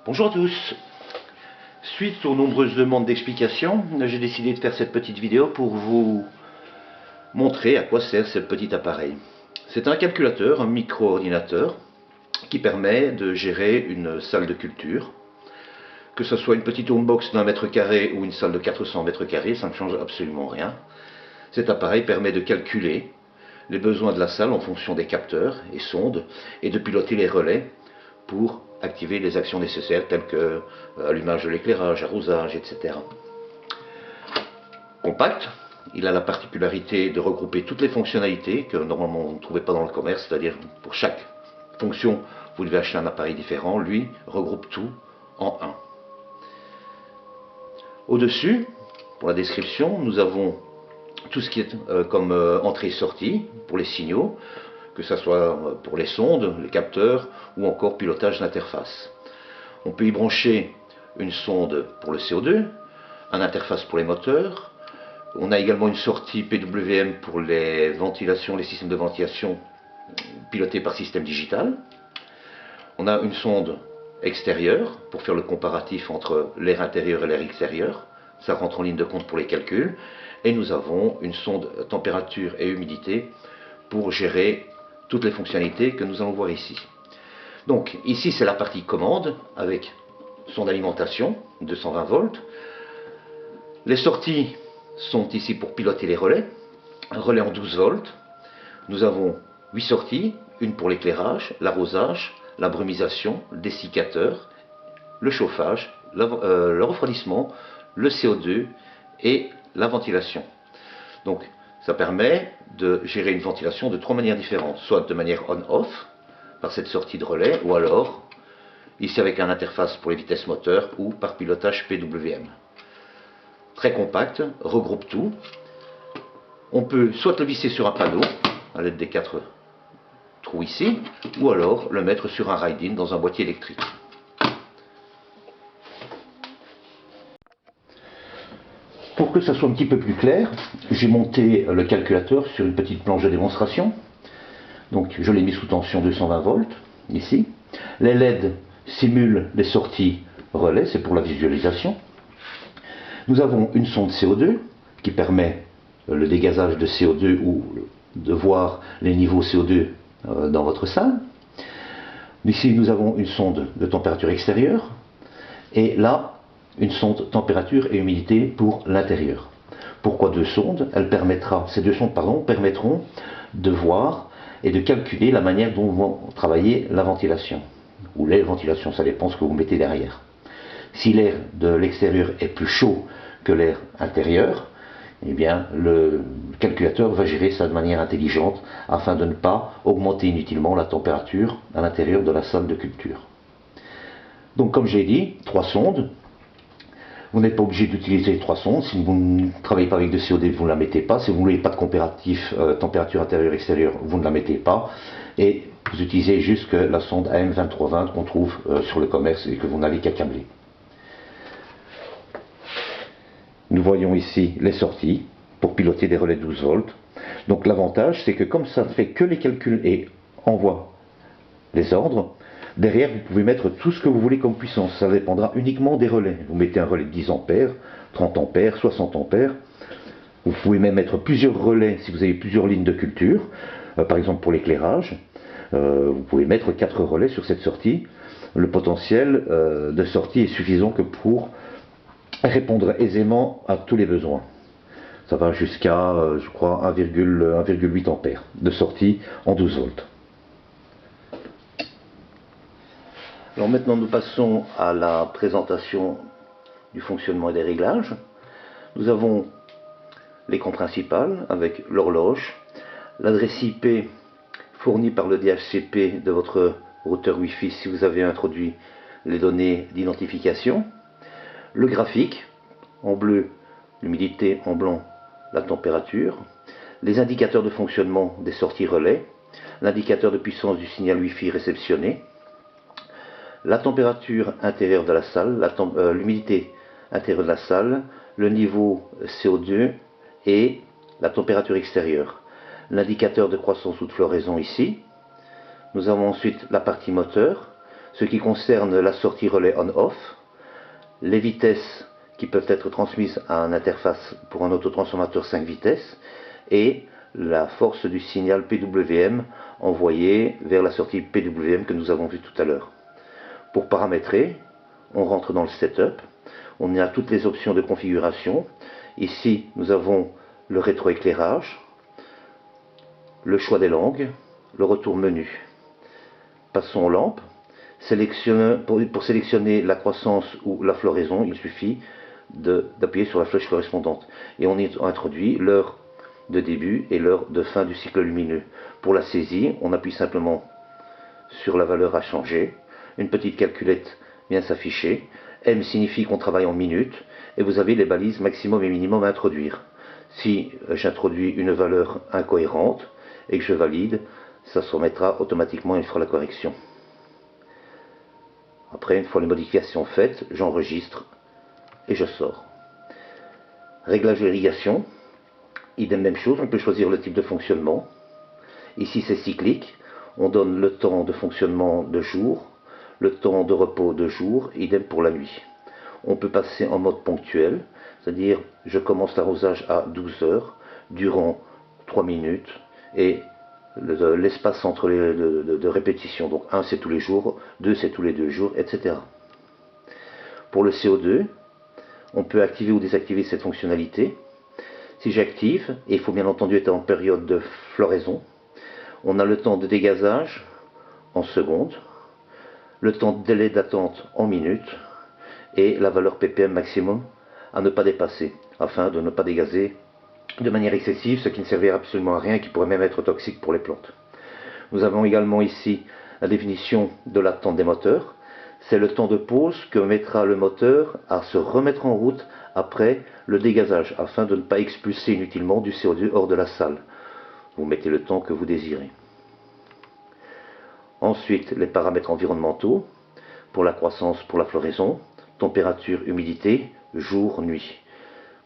Bonjour à tous. Suite aux nombreuses demandes d'explications, j'ai décidé de faire cette petite vidéo pour vous montrer à quoi sert ce petit appareil. C'est un calculateur, un micro-ordinateur qui permet de gérer une salle de culture. Que ce soit une petite homebox d'1 mètre carré ou une salle de 400 mètres carrés, ça ne change absolument rien. Cet appareil permet de calculer les besoins de la salle en fonction des capteurs et sondes et de piloter les relais pour activer les actions nécessaires telles que allumage de l'éclairage, arrosage, etc. Compact, il a la particularité de regrouper toutes les fonctionnalités que normalement vous ne trouvez pas dans le commerce, c'est-à-dire pour chaque fonction vous devez acheter un appareil différent, lui regroupe tout en un. Au-dessus, pour la description, nous avons tout ce qui est comme entrée-sortie pour les signaux, que ce soit pour les sondes, les capteurs ou encore pilotage d'interface. On peut y brancher une sonde pour le CO2, une interface pour les moteurs. On a également une sortie PWM pour les ventilations, les systèmes de ventilation pilotés par système digital. On a une sonde extérieure pour faire le comparatif entre l'air intérieur et l'air extérieur. Ça rentre en ligne de compte pour les calculs. Et nous avons une sonde température et humidité pour gérer toutes les fonctionnalités que nous allons voir ici. Donc ici c'est la partie commande avec son alimentation 220 volts. Les sorties sont ici pour piloter les relais, un relais en 12 volts. Nous avons 8 sorties, une pour l'éclairage, l'arrosage, la brumisation, le dessiccateur, le chauffage, le refroidissement, le CO2 et la ventilation. Donc ça permet de gérer une ventilation de 3 manières différentes, soit de manière on-off, par cette sortie de relais, ou alors ici avec une interface pour les vitesses moteurs ou par pilotage PWM. Très compact, regroupe tout. On peut soit le visser sur un panneau, à l'aide des 4 trous ici, ou alors le mettre sur un ride-in dans un boîtier électrique. Pour que ça soit un petit peu plus clair, j'ai monté le calculateur sur une petite planche de démonstration. Donc je l'ai mis sous tension 220 volts, ici. Les LED simulent les sorties relais, c'est pour la visualisation. Nous avons une sonde CO2 qui permet le dégazage de CO2 ou de voir les niveaux CO2 dans votre salle. Ici nous avons une sonde de température extérieure et là une sonde température et humidité pour l'intérieur. Pourquoi deux sondes? Ces deux sondes permettront de voir et de calculer la manière dont vont travailler la ventilation. Ou les ventilations, ça dépend ce que vous mettez derrière. Si l'air de l'extérieur est plus chaud que l'air intérieur, eh bien le calculateur va gérer ça de manière intelligente afin de ne pas augmenter inutilement la température à l'intérieur de la salle de culture. Donc comme j'ai dit, 3 sondes. Vous n'êtes pas obligé d'utiliser 3 sondes. Si vous ne travaillez pas avec de CO2, vous ne la mettez pas. Si vous ne voulez pas de comparatif température intérieure-extérieure, vous ne la mettez pas. Et vous utilisez juste la sonde AM2320 qu'on trouve sur le commerce et que vous n'avez qu'à câbler. Nous voyons ici les sorties pour piloter des relais 12 volts. Donc l'avantage, c'est que comme ça ne fait que les calculs et envoie les ordres, derrière, vous pouvez mettre tout ce que vous voulez comme puissance. Ça dépendra uniquement des relais. Vous mettez un relais de 10 ampères, 30 ampères, 60 ampères. Vous pouvez même mettre plusieurs relais si vous avez plusieurs lignes de culture. Par exemple pour l'éclairage, vous pouvez mettre 4 relais sur cette sortie. Le potentiel de sortie est suffisant que pour répondre aisément à tous les besoins. Ça va jusqu'à, je crois, 1,8 ampères de sortie en 12 volts. Alors maintenant nous passons à la présentation du fonctionnement et des réglages. Nous avons l'écran principal avec l'horloge, l'adresse IP fournie par le DHCP de votre routeur Wi-Fi si vous avez introduit les données d'identification, le graphique, en bleu l'humidité, en blanc la température, les indicateurs de fonctionnement des sorties relais, l'indicateur de puissance du signal Wi-Fi réceptionné, la température intérieure de la salle, l'humidité intérieure de la salle, le niveau CO2 et la température extérieure. L'indicateur de croissance ou de floraison ici. Nous avons ensuite la partie moteur. Ce qui concerne la sortie relais on-off, les vitesses qui peuvent être transmises à une interface pour un autotransformateur 5 vitesses et la force du signal PWM envoyé vers la sortie PWM que nous avons vu tout à l'heure. Pour paramétrer, on rentre dans le setup, on a toutes les options de configuration. Ici, nous avons le rétroéclairage, le choix des langues, le retour menu. Passons aux lampes. Pour sélectionner la croissance ou la floraison, il suffit d'appuyer sur la flèche correspondante. Et on y introduit l'heure de début et l'heure de fin du cycle lumineux. Pour la saisie, on appuie simplement sur la valeur à changer. Une petite calculette vient s'afficher. M signifie qu'on travaille en minutes. Et vous avez les balises maximum et minimum à introduire. Si j'introduis une valeur incohérente et que je valide, ça se remettra automatiquement et il fera la correction. Après, une fois les modifications faites, j'enregistre et je sors. Réglage de l'irrigation, idem même chose, on peut choisir le type de fonctionnement. Ici c'est cyclique, on donne le temps de fonctionnement de jour, le temps de repos de jour, idem pour la nuit. On peut passer en mode ponctuel, c'est-à-dire je commence l'arrosage à 12 heures, durant 3 minutes, et l'espace entre de répétition, donc 1 c'est tous les jours, 2 c'est tous les 2 jours, etc. Pour le CO2, on peut activer ou désactiver cette fonctionnalité. Si j'active, et il faut bien entendu être en période de floraison, on a le temps de dégazage en secondes, le temps de délai d'attente en minutes, et la valeur ppm maximum à ne pas dépasser, afin de ne pas dégazer de manière excessive, ce qui ne servirait absolument à rien et qui pourrait même être toxique pour les plantes. Nous avons également ici la définition de l'attente des moteurs. C'est le temps de pause que mettra le moteur à se remettre en route après le dégazage, afin de ne pas expulser inutilement du CO2 hors de la salle. Vous mettez le temps que vous désirez. Ensuite, les paramètres environnementaux, pour la croissance, pour la floraison, température, humidité, jour, nuit.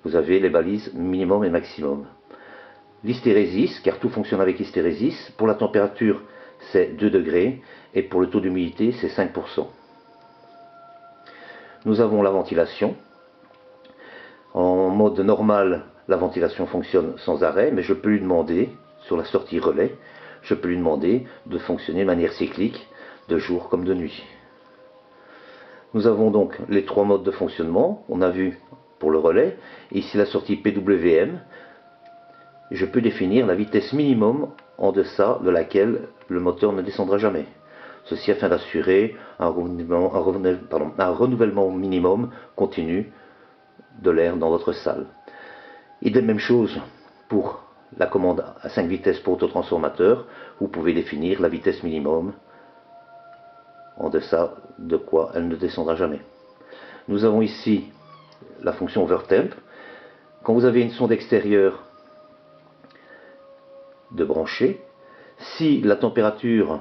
Vous avez les balises minimum et maximum. L'hystérésis, car tout fonctionne avec hystérésis, pour la température c'est 2 degrés et pour le taux d'humidité c'est 5%. Nous avons la ventilation. En mode normal, la ventilation fonctionne sans arrêt, mais je peux lui demander, sur la sortie relais, je peux lui demander de fonctionner de manière cyclique, de jour comme de nuit. Nous avons donc les 3 modes de fonctionnement, on a vu pour le relais, ici la sortie PWM, je peux définir la vitesse minimum en deçà de laquelle le moteur ne descendra jamais. Ceci afin d'assurer un renouvellement minimum continu de l'air dans votre salle. Idem même chose pour la commande à 5 vitesses pour autotransformateur, vous pouvez définir la vitesse minimum en deçà de quoi elle ne descendra jamais. Nous avons ici la fonction overtemp. Quand vous avez une sonde extérieure de brancher, si la température,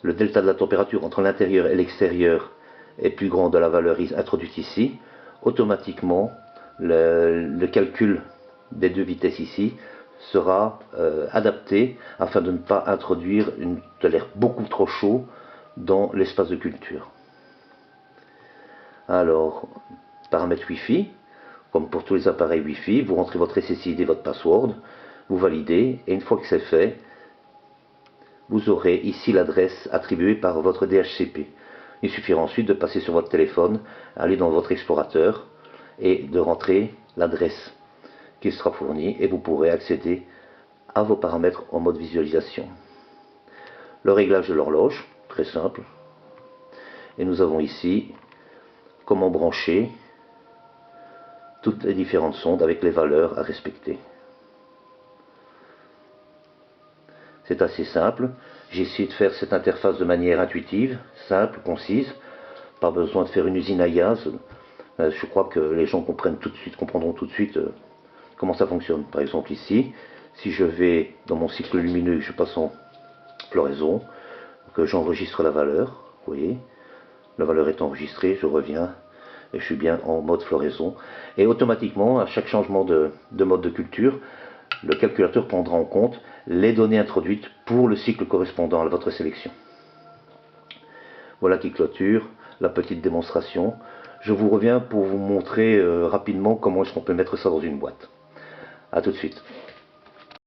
le delta de la température entre l'intérieur et l'extérieur est plus grand de la valeur introduite ici, automatiquement le calcul des 2 vitesses ici sera adapté afin de ne pas introduire de l'air beaucoup trop chaud dans l'espace de culture. Alors, paramètres Wi-Fi, comme pour tous les appareils Wi-Fi, vous rentrez votre SSID et votre password, vous validez, et une fois que c'est fait, vous aurez ici l'adresse attribuée par votre DHCP. Il suffira ensuite de passer sur votre téléphone, aller dans votre explorateur et de rentrer l'adresse qui sera fournie et vous pourrez accéder à vos paramètres en mode visualisation. Le réglage de l'horloge, très simple. Et nous avons ici comment brancher toutes les différentes sondes avec les valeurs à respecter. C'est assez simple. J'ai essayé de faire cette interface de manière intuitive, simple, concise. Pas besoin de faire une usine à gaz. Je crois que les gens comprendront tout de suite comment ça fonctionne. Par exemple ici, si je vais dans mon cycle lumineux, je passe en floraison, que j'enregistre la valeur, vous voyez, la valeur est enregistrée, je reviens et je suis bien en mode floraison. Et automatiquement, à chaque changement de mode de culture, le calculateur prendra en compte les données introduites pour le cycle correspondant à votre sélection. Voilà qui clôture la petite démonstration. Je vous reviens pour vous montrer rapidement comment est-ce qu'on peut mettre ça dans une boîte. A tout de suite.